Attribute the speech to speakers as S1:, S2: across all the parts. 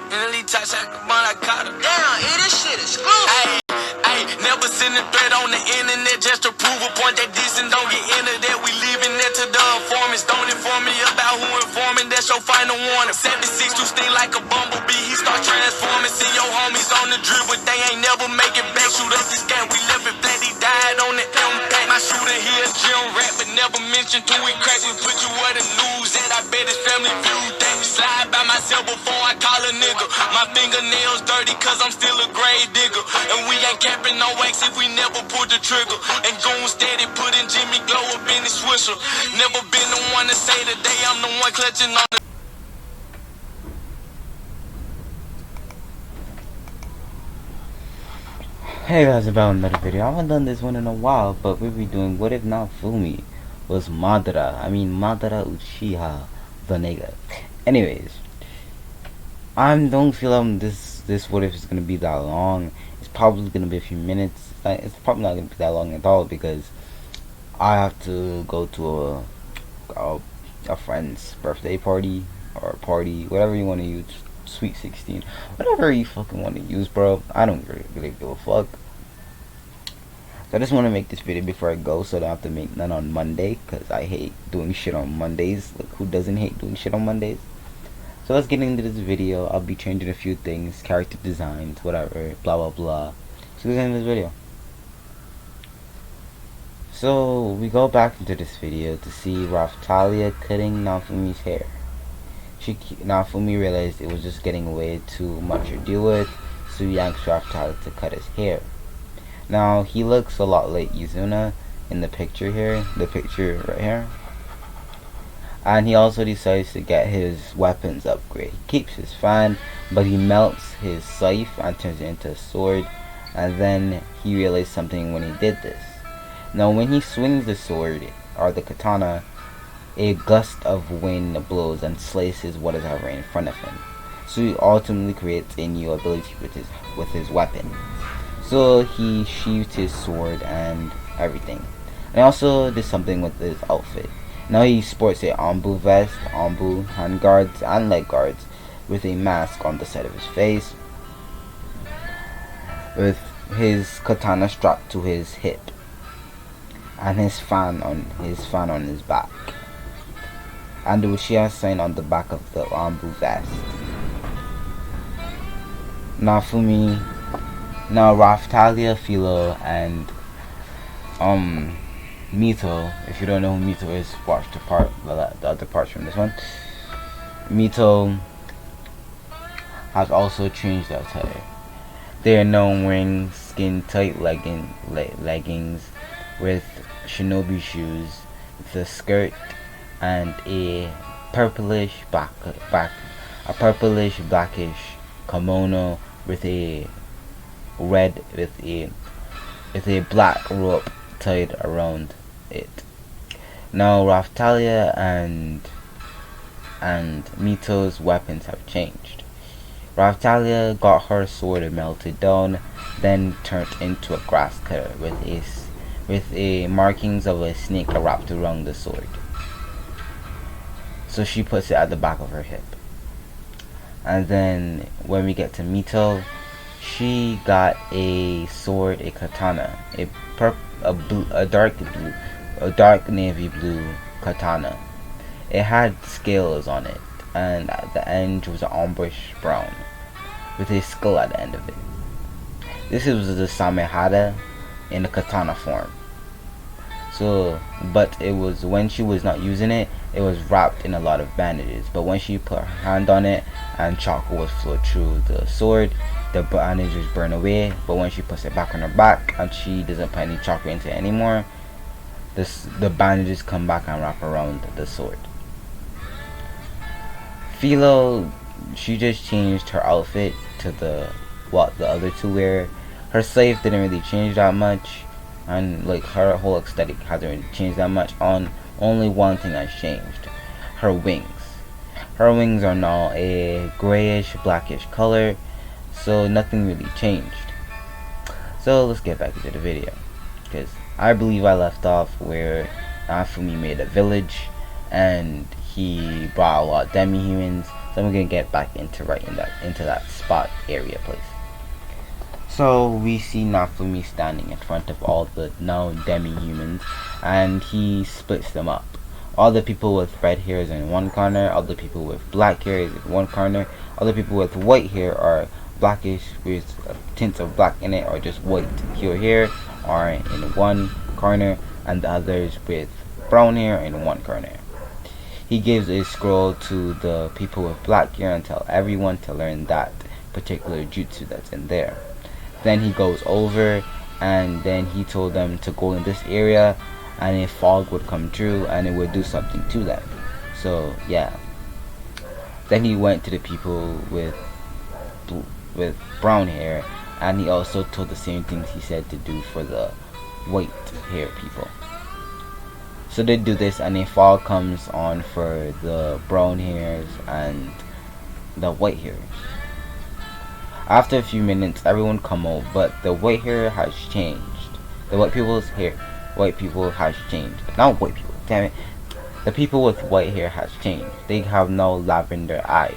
S1: Damn, this shit is exclusive.
S2: Never send a threat on the internet just to prove a point that this and don't get into that. We leaving that to the informants. Don't inform me about who informing. That's your final warning. 76 to sting like a bumblebee. He start transforming. See your homies on the drip, but they ain't never make it back. Shoot up this game, we left it flat. He died on the impact. My shooter here, Jim rap, but never mentioned till we crack. We put you where the news at. I bet his family viewed that. Slide by myself before I call a nigga. My fingernails dirty cause I'm still a grave digger. And we ain't capping no wax if we never pulled the trigger. And goon steady putting Jimmy Glow up in his swisher. Never been the one to say today I'm the one clutching on the
S3: Hey guys, about another video. I haven't done this one in a while, but we'll be doing what if naofumi was Madara. I mean Madara Uchiha the nigga. Anyways, I don't feel this what if is gonna be that long. It's probably gonna be a few minutes. It's probably not gonna be that long at all because I have to go to a friend's birthday party or party, whatever you want to use. Sweet 16, whatever you fucking want to use, bro. I don't really give a fuck. So I just want to make this video before I go, so I don't have to make none on Monday, because I hate doing shit on Mondays. Like, who doesn't hate doing shit on Mondays? So let's get into this video. I'll be changing a few things, character designs, whatever, blah blah blah. So let's get into this video. So we go back into this video to see Raphtalia cutting naofumi's hair. Naofumi realized it was just getting way too much to deal with, so he asked Raphtalia to cut his hair. Now he looks a lot like Izuna in the picture here, the picture right here. And he also decides to get his weapons upgrade. He keeps his fan, but he melts his scythe and turns it into a sword. And then he realized something when he did this. Now when he swings the sword, or the katana, a gust of wind blows and slices what is ever in front of him. So he ultimately creates a new ability with his weapon. So he sheathed his sword and everything. And also did something with his outfit. Now he sports a ombu vest, ombu hand guards and leg guards with a mask on the side of his face, with his katana strapped to his hip and his fan on his back, and the Uchiha sign on the back of the ombu vest. Now Raphtalia, Philo, and Mito. If you don't know who Mito is, watch the other parts from this one. Mito has also changed their attire. They are now wearing skin-tight leggings with shinobi shoes, with a skirt and a purplish blackish kimono with a black rope tied around it. Now Raphtalia and Mito's weapons have changed. Raphtalia got her sword melted down, then turned into a grass cutter with a markings of a snake wrapped around the sword. So she puts it at the back of her hip. And then when we get to Mito, she got a sword, a katana, a dark navy blue katana. It had scales on it, and at the end was an ombre brown with a skull at the end of it. This was the samehada in the katana form. So, but it was, when she was not using it, it was wrapped in a lot of bandages. But when she put her hand on it and chakra was flowed through the sword, the bandages burn away. But when she puts it back on her back and she doesn't put any chakra into it anymore, the bandages come back and wrap around the sword. Philo, she just changed her outfit to what the other two wear. Her slave didn't really change that much, and like her whole aesthetic hasn't really changed that much. Only one thing has changed: her wings. Her wings are now a grayish blackish color, so nothing really changed. So let's get back into the video, because I believe I left off where Naofumi made a village and he brought a lot of demi-humans. So I'm gonna get back into that spot area place. So we see Naofumi standing in front of all the now demi-humans, and he splits them up. All the people with red hair is in one corner, all the people with black hair is in one corner, all the people with white hair are blackish with tints of black in it, or just white pure hair are in one corner, and the others with brown hair in one corner. He gives a scroll to the people with black hair and tell everyone to learn that particular jutsu that's in there. Then he goes over, and then he told them to go in this area, and a fog would come through and it would do something to them. So yeah. Then he went to the people with brown hair, and he also told the same things he said to do for the white hair people. So they do this, and a fog comes on for the brown hairs and the white hairs. After a few minutes, everyone come out, but the white hair has changed. The white people has changed. Not white people, damn it. The people with white hair has changed. They have now lavender eyes.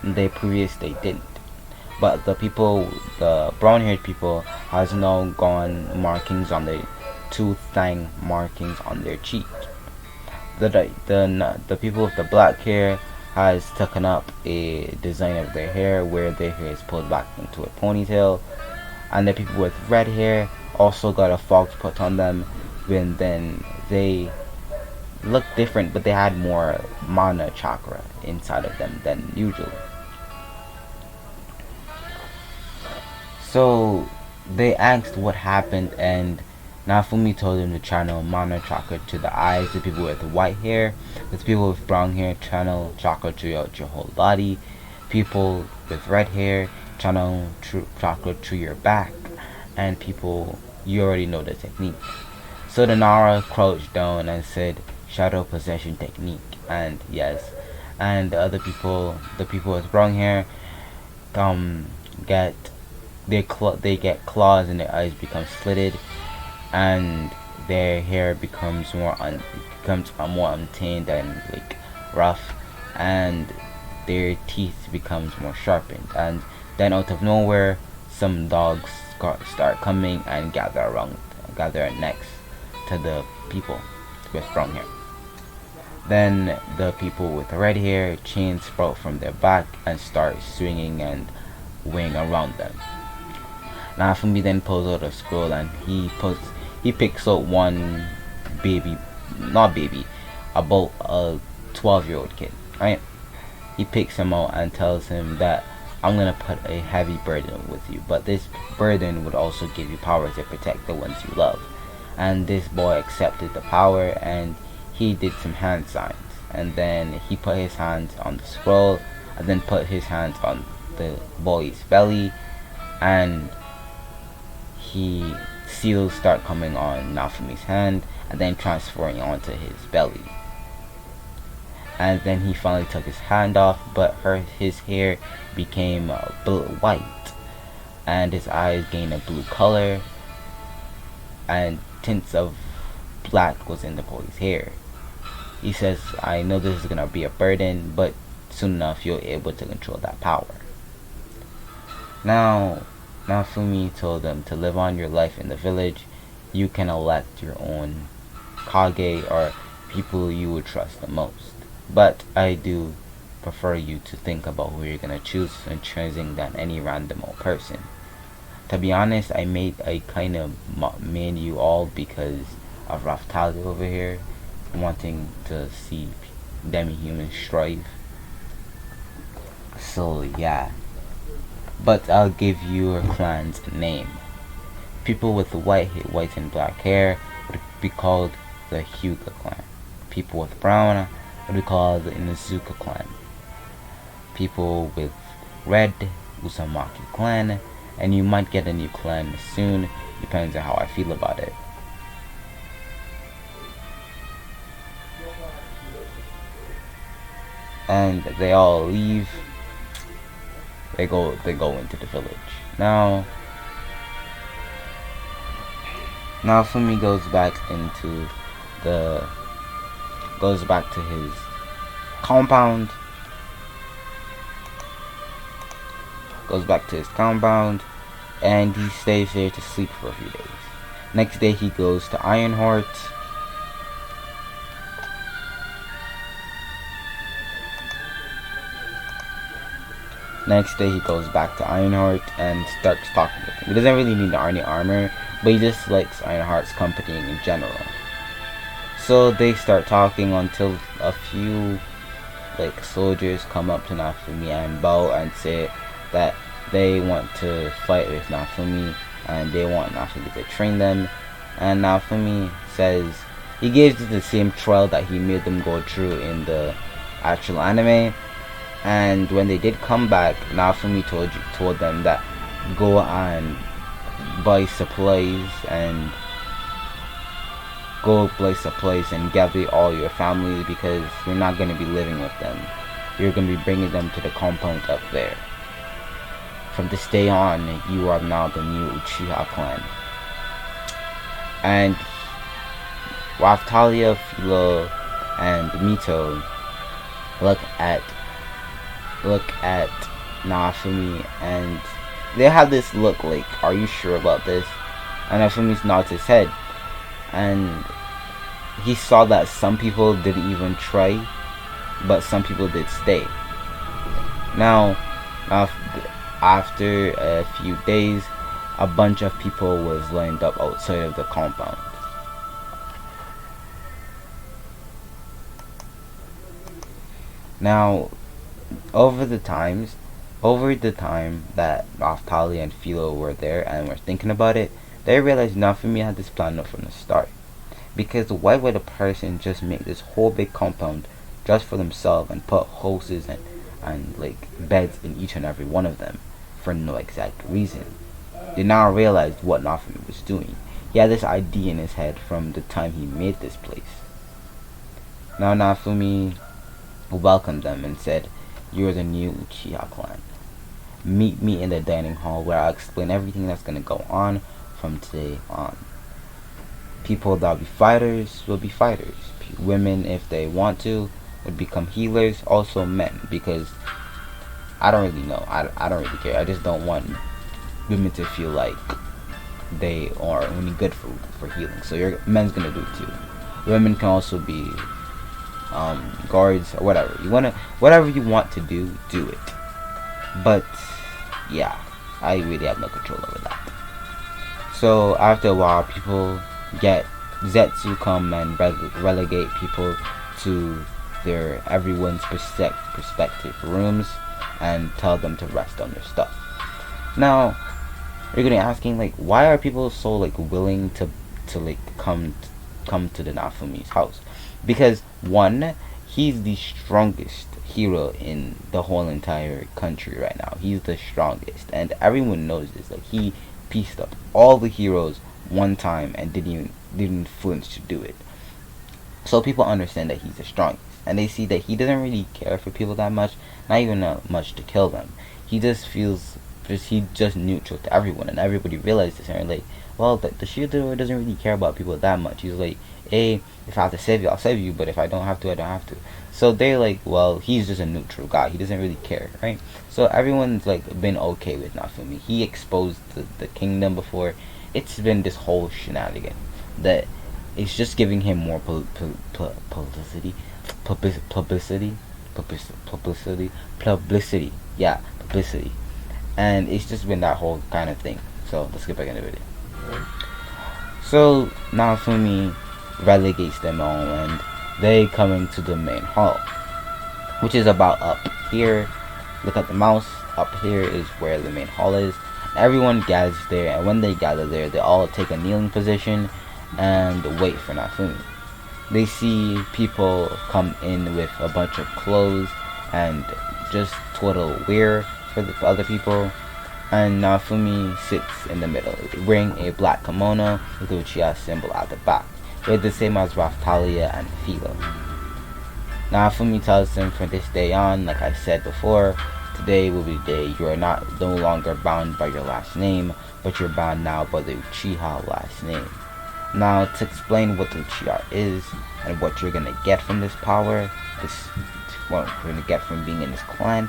S3: They didn't. But the brown haired people has now gone markings on their two-thang markings on their cheek. The people with the black hair has taken up a design of their hair where their hair is pulled back into a ponytail, and the people with red hair also got a fog put on them, and then they looked different, but they had more mana chakra inside of them than usual. So they asked what happened, and Naofumi told him to channel mana chakra to the eyes. The people with white hair, the people with brown hair, channel chakra throughout your whole body. People with red hair, channel chakra to your back. And people, you already know the technique. So the Nara crouched down and said, shadow possession technique. And yes, and the other people, the people with brown hair, they get claws and their eyes become slitted, and their hair becomes more untamed and like rough, and their teeth becomes more sharpened. And then out of nowhere, some dogs start coming and gather next to the people with brown hair. Then the people with red hair, chains sprout from their back and start swinging and weighing around them. Naofumi then pulls out a scroll, and he picks out one about a 12-year-old kid, right? He picks him out and tells him that I'm gonna put a heavy burden with you, but this burden would also give you power to protect the ones you love. And this boy accepted the power, and he did some hand signs, and then he put his hands on the scroll, and then put his hands on the boy's belly, and seals start coming on Naofumi's hand and then transferring onto his belly. And then he finally took his hand off, but his hair became white, and his eyes gained a blue color, and tints of black was in the boy's hair. He says, I know this is gonna be a burden, but soon enough you'll be able to control that power. Now Naofumi told them to live on your life in the village. You can elect your own Kage, or people you would trust the most. But I do prefer you to think about who you're gonna choose when choosing than any random old person. To be honest, I kind of made you all because of Raftalia over here, wanting to see demi-humans strive. So yeah. But I'll give your clan's name. People with white and black hair would be called the Hyuga clan. People with brown would be called the Inuzuka clan. People with red, Uzumaki clan, and you might get a new clan soon, depends on how I feel about it. And they all leave. They go into the village. Now Fumi goes back to his compound. Goes back to his compound, and he stays there to sleep for a few days. Next day he goes to Ironheart. Next day he goes back to Ironheart and starts talking with him. He doesn't really need any armor, but he just likes Ironheart's company in general. So they start talking until a few soldiers come up to Naofumi and bow and say that they want to fight with Naofumi and they want Naofumi to train them. And Naofumi says he gives them the same trial that he made them go through in the actual anime. And when they did come back, Naofumi told them that go and buy supplies and gather all your families, because you're not going to be living with them. You're going to be bringing them to the compound up there. From this day on, you are now the new Uchiha clan. And Raphtalia, Philo, and Mito look at Naofumi and they have this look like, are you sure about this? And Naofumi nods his head, and he saw that some people didn't even try, but some people did stay. Now after a few days, a bunch of people was lined up outside of the compound. Now over the time that Raphtalia and Philo were there and were thinking about it, they realized Naofumi had this plan up from the start. Because why would a person just make this whole big compound just for themselves and put houses and beds in each and every one of them for no exact reason? They now realized what Naofumi was doing. He had this idea in his head from the time he made this place. Now Naofumi welcomed them and said, "You're the new Uchiha clan. Meet me in the dining hall where I'll explain everything that's going to go on from today on. People that will be fighters will be fighters. Women, if they want to, would become healers. Also men, because I don't really know. I don't really care. I just don't want women to feel like they are only good for healing. So your men's going to do it too. Women can also be guards or whatever whatever you want to do it. But yeah, I really have no control over that." So after a while, people get Zetsu come and relegate people to their everyone's perspective rooms and tell them to rest on their stuff. Now you're gonna be asking, why are people so willing to come to the Naofumi's house? Because one, he's the strongest hero in the whole entire country right now. He's the strongest, and everyone knows this. He pieced up all the heroes one time and didn't flinch to do it. So people understand that he's the strongest, and they see that he doesn't really care for people that much, not even much to kill them. He just feels he's just neutral to everyone, and everybody realizes this, and they're well, the shield hero doesn't really care about people that much. He's hey, if I have to save you, I'll save you, but if I don't have to, I don't have to. So they're well, he's just a neutral guy. He doesn't really care, right? So everyone's been okay with Naofumi. He exposed the kingdom before. It's been this whole shenanigan that it's just giving him more publicity. Yeah, publicity. And it's just been that whole kind of thing. So let's get back into the video. So Naofumi relegates them all, and they come into the main hall, which is about up here. Look at the mouse. Up here is where the main hall is. Everyone gathers there, and when they gather there, they all take a kneeling position and wait for Naofumi. They see people come in with a bunch of clothes and just twiddle wear for the other people, and Naofumi sits in the middle, wearing a black kimono with the Uchiha symbol at the back. They're the same as Raphtalia and Philo. Naofumi tells them, from this day on, like I said before, today will be the day you are no longer bound by your last name, but you're bound now by the Uchiha last name. Now, to explain what the Uchiha is and what you're gonna get from this power, this what we're gonna get from being in this clan.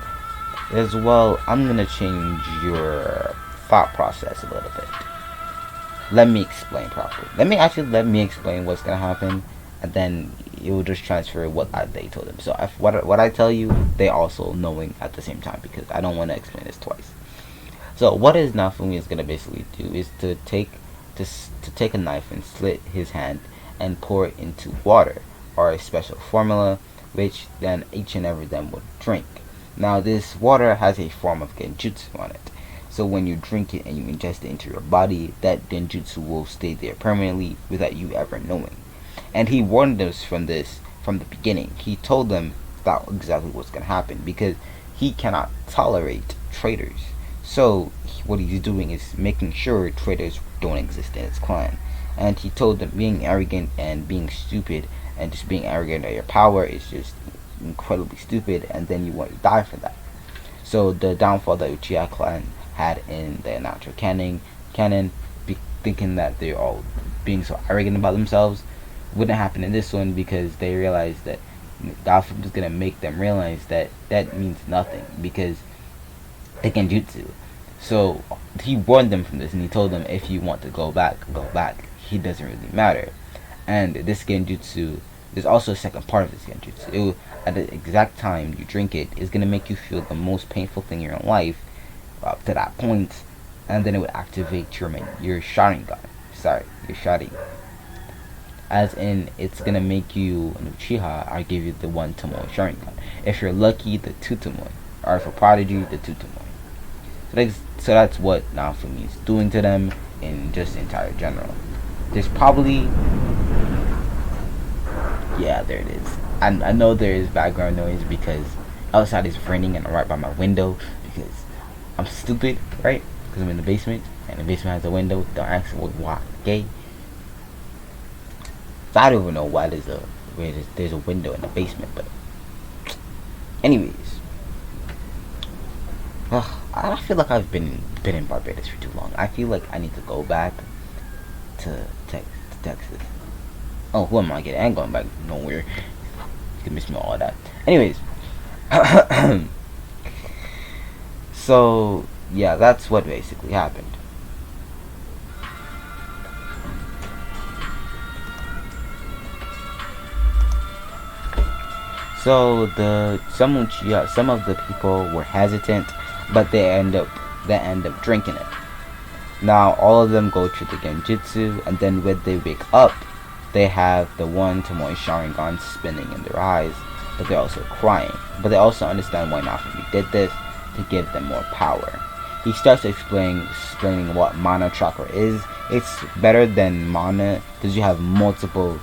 S3: As well, I'm gonna change your thought process a little bit. Let me explain properly. Let me explain what's gonna happen, and then it will just transfer what they told them. So if what I tell you, they also knowing at the same time, because I don't want to explain this twice. So what is naofumi is gonna basically do is to take a knife and slit his hand and pour it into water or a special formula, which then each and every them would drink. Now this water has a form of genjutsu on it. So when you drink it and you ingest it into your body, that genjutsu will stay there permanently without you ever knowing. And he warned us from this from the beginning. He told them about exactly what's going to happen, because he cannot tolerate traitors. So what he's doing is making sure traitors don't exist in his clan. And he told them being arrogant and being stupid and just being arrogant at your power is just incredibly stupid, and then you won't die for that. So the downfall that Uchiha clan had in the natural canon, thinking that they're all being so arrogant about themselves, wouldn't happen in this one, because they realized that Naofumi is gonna make them realize that that means nothing, because they can jutsu. So he warned them from this, and he told them, if you want to go back, go back. He doesn't really matter. And this genjutsu, there's also a second part of this genjutsu. It will, at the exact time you drink it, is gonna make you feel the most painful thing in your life up to that point, and then it would activate your Sharingan. Your Shari. As in, it's gonna make you an Uchiha. I give you the 1 Tomoe Sharingan. If you're lucky, the 2 Tomoe, or for Prodigy, the 2 Tomoe. So that's what Naofumi is doing to them in just entire general. There's probably, yeah, there it is. I know there is background noise because outside is raining and I'm right by my window, because I'm stupid, right? Because I'm in the basement, and the basement has a window. Don't ask me why, okay? So I don't even know why there's a window in the basement, but anyways, I feel like I've been in Barbados for too long. I feel like I need to go back to Texas. Oh, who am I getting? I ain't going back nowhere. You can miss me all that. Anyways, so yeah, that's what basically happened. So some of the people were hesitant, but they end up drinking it. Now all of them go through the genjutsu, and then when they wake up, they have the 1 Tomoe Sharingan spinning in their eyes, but they're also crying. But they also understand why Naofumi did this, to give them more power. He starts explaining what mana chakra is. It's better than mana because you have multiple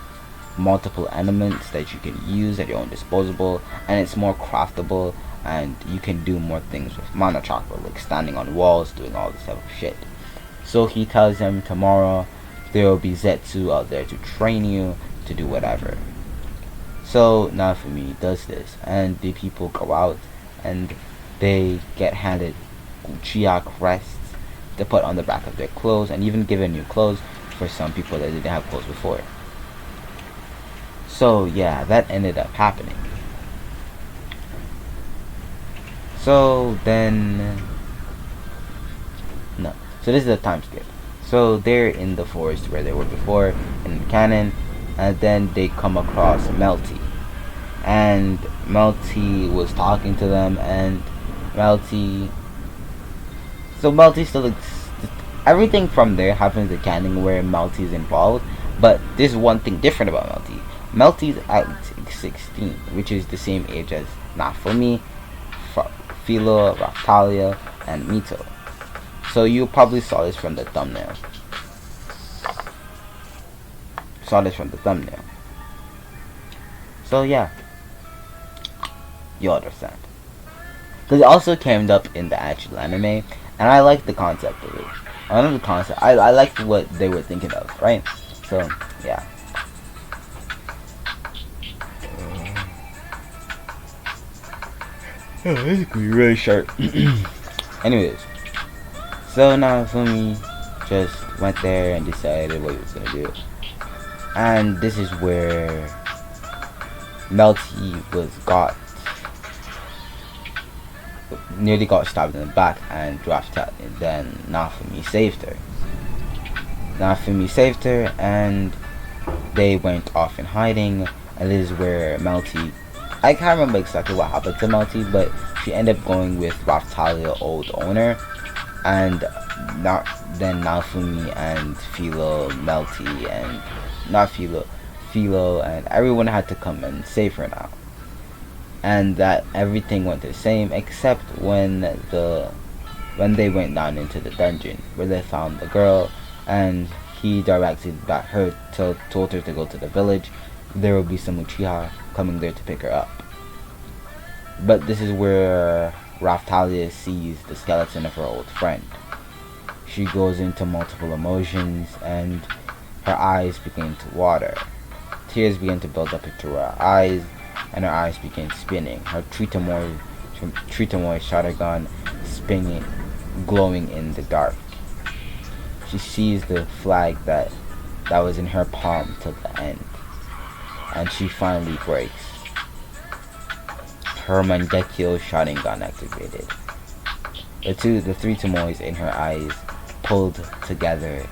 S3: elements that you can use at your own disposal, and it's more craftable, and you can do more things with mana chakra, like standing on walls, doing all this type of shit. So he tells them tomorrow there will be Zetsu out there to train you to do whatever. So Naofumi does this, and the people go out and they get handed Uchiha crests to put on the back of their clothes, and even given new clothes for some people that didn't have clothes before. So yeah, that ended up happening. So then, no. So this is a time skip. So they're in the forest where they were before in the canon, and then they come across Melty, and Melty was talking to them, and Melty still everything from there happens in canon where Melty is involved, but there's one thing different about Melty. Melty's at 16, which is the same age as Naofumi, Philo, Raphtalia, and Mito. So you probably saw this from the thumbnail. So yeah, you understand. Because it also came up in the actual anime, and I like the concept of it. I know the concept. I liked what they were thinking of, right? So yeah. Oh, this is gonna be really sharp. Anyways, so Naofumi just went there and decided what he was gonna do, and this is where Melty was got nearly got stabbed in the back, and then Naofumi saved her. Naofumi saved her, and they went off in hiding. And this is where Melty, I can't remember exactly what happened to Melty, but she ended up going with Raftalia's old owner, and then Naofumi and Philo, Melty, and not Philo, and everyone had to come and save her now. And that everything went the same except when they went down into the dungeon where they found the girl, and he directed her told her to go to the village. There will be some Uchiha coming there to pick her up. But this is where Raftalia sees the skeleton of her old friend. She goes into multiple emotions, and her eyes begin to water. Tears begin to build up into her eyes, and her eyes begin spinning. Her Tritomoi Shadowgun spinning, glowing in the dark. She sees the flag that was in her palm till the end, and she finally breaks. Her Mangekyo Sharingan activated. The three Tomois in her eyes pulled together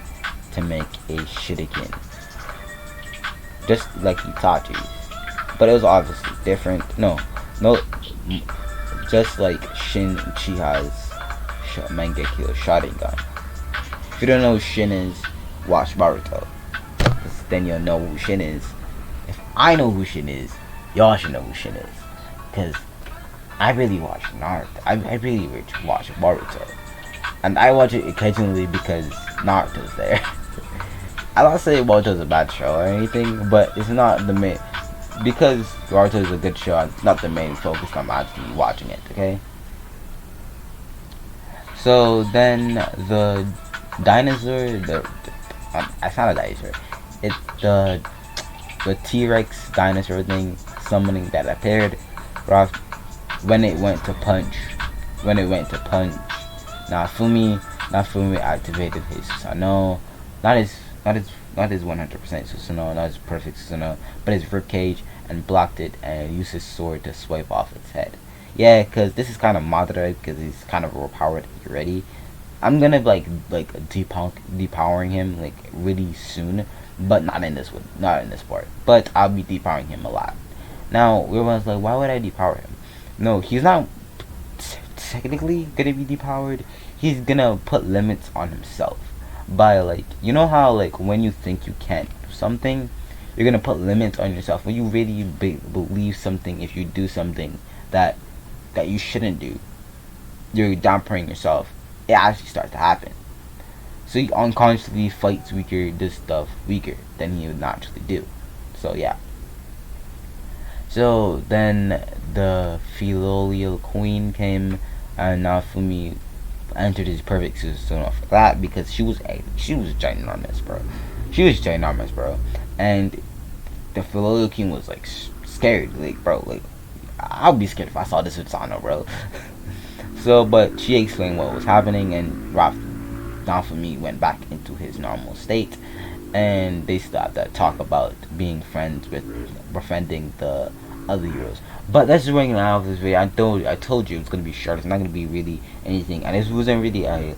S3: to make a shuriken, just like Itachi's, but it was obviously different. No, just like Shin Uchiha's Mangekyo Sharingan. If you don't know who Shin is, watch Naruto, because then you'll know who Shin is. If I know who Shin is, y'all should know who Shin is, because I really watch Naruto. I really watch Naruto, and I watch it occasionally because Naruto's there. I don't say Naruto's a bad show or anything, but it's not the main, because Naruto is a good show. It's not the main focus. I'm actually watching it. Okay. So then the dinosaur, it's not a dinosaur. It's the T-Rex dinosaur thing summoning that appeared. When it went to punch Naofumi activated his Susanoo. Not his 100% Susanoo, not his perfect Susanoo, but his ribcage, and blocked it and used his sword to swipe off its head. Yeah, because this is kind of madara, because he's kind of overpowered already. I'm gonna like depowering him like really soon, but not in this part. But I'll be depowering him a lot. Now everyone's like, why would I depower him? No, he's not technically gonna be depowered. He's gonna put limits on himself by, like, you know how like when you think you can't do something, you're gonna put limits on yourself. When you really believe something, if you do something that you shouldn't do, you're downplaying yourself. It actually starts to happen. So he unconsciously fights this stuff weaker than he would naturally do. So yeah. So then the Filial Queen came, and Naofumi entered his perfect Susanoo for that, because she was ginormous, bro. She was ginormous, bro. And the Filial Queen was like scared, like, bro, like I'll be scared if I saw this Susanoo, bro. So, but she explained what was happening, and Naofumi went back into his normal state, and they started to talk about being friends with befriending the other heroes. But that's just running out of this video. I told you it's gonna be short. It's not gonna be really anything, and this wasn't really a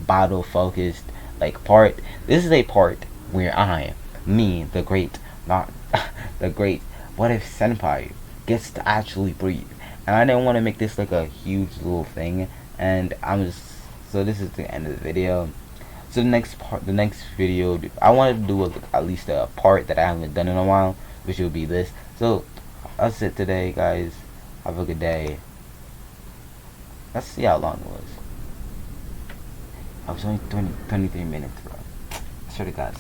S3: battle focused like part. This is a part where the great what if senpai gets to actually breathe. And I didn't want to make this like a huge little thing, and so this is the end of the video. So the next video, I wanted to do at least a part that I haven't done in a while, which will be this. So that's it today, guys. Have a good day. Let's see how long it was. I was only 23 minutes, bro. I swear to God.